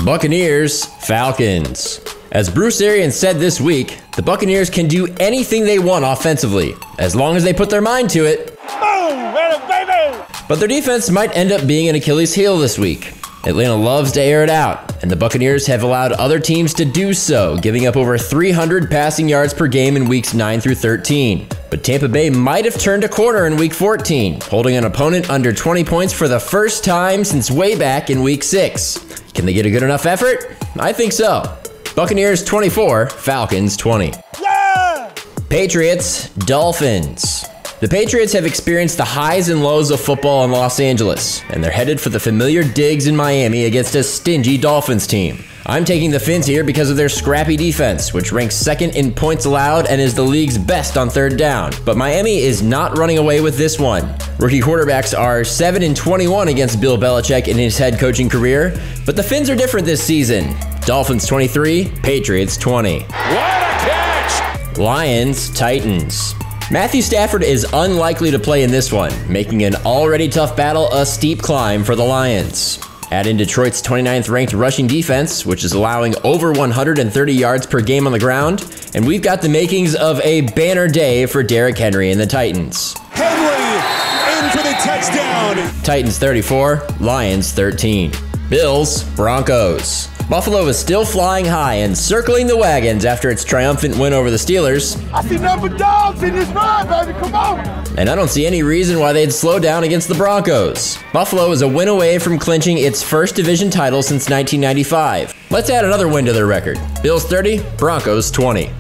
Buccaneers, Falcons. As Bruce Arians said this week, the Buccaneers can do anything they want offensively, as long as they put their mind to it. Boom! Baby! But their defense might end up being an Achilles heel this week. Atlanta loves to air it out, and the Buccaneers have allowed other teams to do so, giving up over 300 passing yards per game in weeks 9 through 13. But Tampa Bay might have turned a corner in week 14, holding an opponent under 20 points for the first time since way back in week 6. Can they get a good enough effort? I think so. Buccaneers 24, Falcons 20. Yeah! Patriots, Dolphins. The Patriots have experienced the highs and lows of football in Los Angeles, and they're headed for the familiar digs in Miami against a stingy Dolphins team. I'm taking the Fins here because of their scrappy defense, which ranks second in points allowed and is the league's best on third down. But Miami is not running away with this one. Rookie quarterbacks are 7-21 against Bill Belichick in his head coaching career, but the Fins are different this season. Dolphins 23, Patriots 20. What a catch! Lions, Titans. Matthew Stafford is unlikely to play in this one, making an already tough battle a steep climb for the Lions. Add in Detroit's 29th ranked rushing defense, which is allowing over 130 yards per game on the ground, and we've got the makings of a banner day for Derrick Henry and the Titans. Henry in for the touchdown! Titans 34, Lions 13. Bills, Broncos. Buffalo is still flying high and circling the wagons after its triumphant win over the Steelers. I see number dogs in this ride, baby, come on! And I don't see any reason why they'd slow down against the Broncos. Buffalo is a win away from clinching its first division title since 1995. Let's add another win to their record. Bills 30, Broncos 20.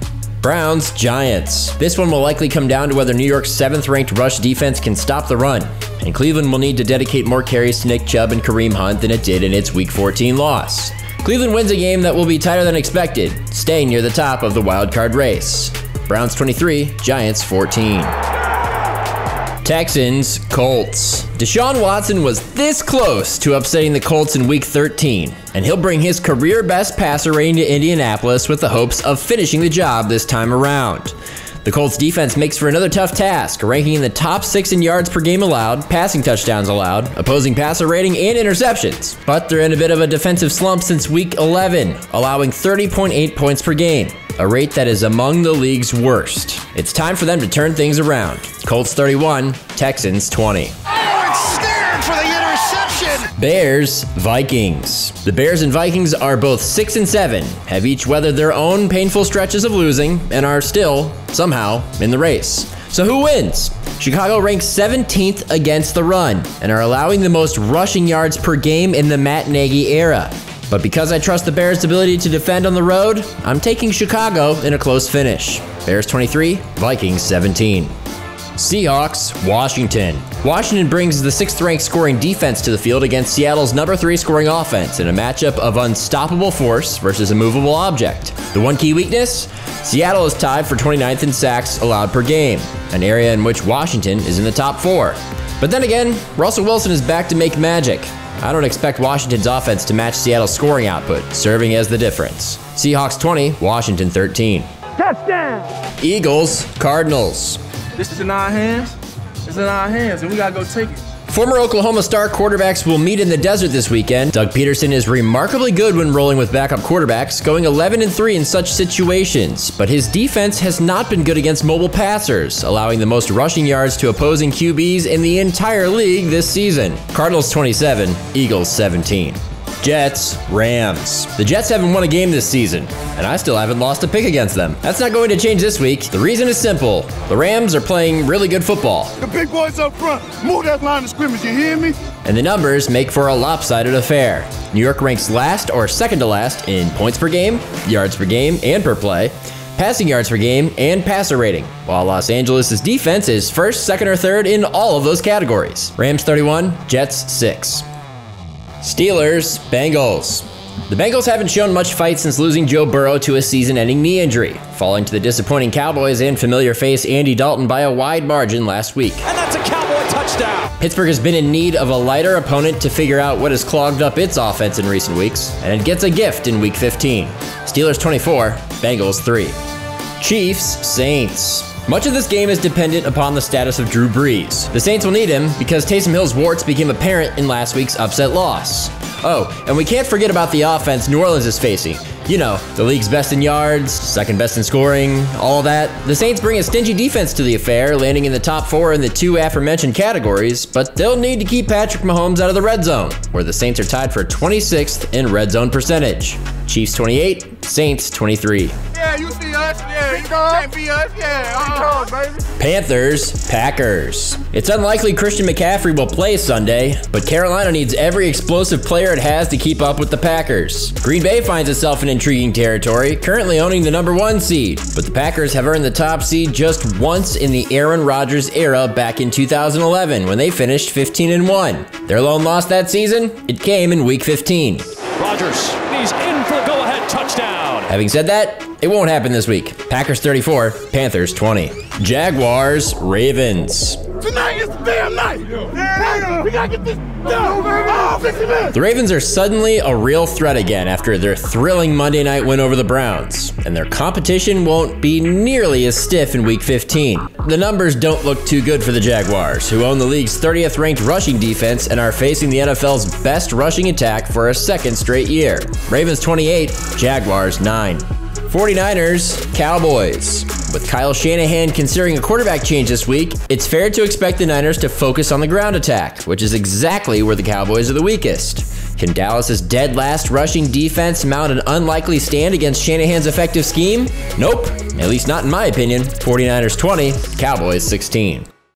Browns, Giants. This one will likely come down to whether New York's 7th ranked rush defense can stop the run, and Cleveland will need to dedicate more carries to Nick Chubb and Kareem Hunt than it did in its Week 14 loss. Cleveland wins a game that will be tighter than expected, staying near the top of the wildcard race. Browns 23, Giants 14. Texans, Colts. Deshaun Watson was this close to upsetting the Colts in Week 13, and he'll bring his career best passer rating to Indianapolis with the hopes of finishing the job this time around. The Colts defense makes for another tough task, ranking in the top 6 in yards per game allowed, passing touchdowns allowed, opposing passer rating, and interceptions. But they're in a bit of a defensive slump since Week 11, allowing 30.8 points per game, a rate that is among the league's worst. It's time for them to turn things around. Colts 31, Texans 20. Oh, it's snared for the interception! Bears, Vikings. The Bears and Vikings are both 6-7, have each weathered their own painful stretches of losing, and are still, somehow, in the race. So who wins? Chicago ranks 17th against the run, and are allowing the most rushing yards per game in the Matt Nagy era. But because I trust the Bears' ability to defend on the road, I'm taking Chicago in a close finish. Bears 23, Vikings 17. Seahawks, Washington. Washington brings the 6th ranked scoring defense to the field against Seattle's number 3 scoring offense in a matchup of unstoppable force versus a movable object. The one key weakness? Seattle is tied for 29th in sacks allowed per game, an area in which Washington is in the top 4. But then again, Russell Wilson is back to make magic. I don't expect Washington's offense to match Seattle's scoring output, serving as the difference. Seahawks 20, Washington 13. Touchdown! Eagles, Cardinals. This is in our hands. It's in our hands, and we gotta go take it. Former Oklahoma star quarterbacks will meet in the desert this weekend. Doug Peterson is remarkably good when rolling with backup quarterbacks, going 11-3 in such situations. But his defense has not been good against mobile passers, allowing the most rushing yards to opposing QBs in the entire league this season. Cardinals 27, Eagles 17. Jets, Rams. The Jets haven't won a game this season, and I still haven't lost a pick against them. That's not going to change this week. The reason is simple. The Rams are playing really good football. The big boys up front, move that line of scrimmage, you hear me? And the numbers make for a lopsided affair. New York ranks last or second to last in points per game, yards per game, and per play, passing yards per game, and passer rating, while Los Angeles' defense is first, second, or third in all of those categories. Rams 31, Jets 6. Steelers, Bengals. The Bengals haven't shown much fight since losing Joe Burrow to a season-ending knee injury, falling to the disappointing Cowboys and familiar face Andy Dalton by a wide margin last week. And that's a Cowboy touchdown! Pittsburgh has been in need of a lighter opponent to figure out what has clogged up its offense in recent weeks, and it gets a gift in Week 15. Steelers 24, Bengals 3. Chiefs, Saints. Much of this game is dependent upon the status of Drew Brees. The Saints will need him because Taysom Hill's warts became apparent in last week's upset loss. Oh, and we can't forget about the offense New Orleans is facing. You know, the league's best in yards, second best in scoring, all that. The Saints bring a stingy defense to the affair, landing in the top 4 in the 2 aforementioned categories, but they'll need to keep Patrick Mahomes out of the red zone, where the Saints are tied for 26th in red zone percentage. Chiefs 28, Saints 23. Yeah, you see us? Yeah, you can't be us? Yeah, baby. Panthers, Packers. It's unlikely Christian McCaffrey will play Sunday, but Carolina needs every explosive player it has to keep up with the Packers. Green Bay finds itself in intriguing territory, currently owning the number 1 seed, but the Packers have earned the top seed just once in the Aaron Rodgers era back in 2011 when they finished 15-1. Their lone loss that season? It came in Week 15. Rodgers, he's in for the go-ahead touchdown. Having said that, it won't happen this week. Packers 34, Panthers 20. Jaguars, Ravens. Tonight is the damn night. We gotta get this done, baby. Oh, 50 minutes. The Ravens are suddenly a real threat again after their thrilling Monday night win over the Browns, and their competition won't be nearly as stiff in Week 15. The numbers don't look too good for the Jaguars, who own the league's 30th ranked rushing defense and are facing the NFL's best rushing attack for a second straight year. Ravens 28, Jaguars 9. 49ers, Cowboys. With Kyle Shanahan considering a quarterback change this week, it's fair to expect the Niners to focus on the ground attack, which is exactly where the Cowboys are the weakest. Can Dallas's dead last rushing defense mount an unlikely stand against Shanahan's effective scheme? Nope, at least not in my opinion. 49ers 20, Cowboys 16.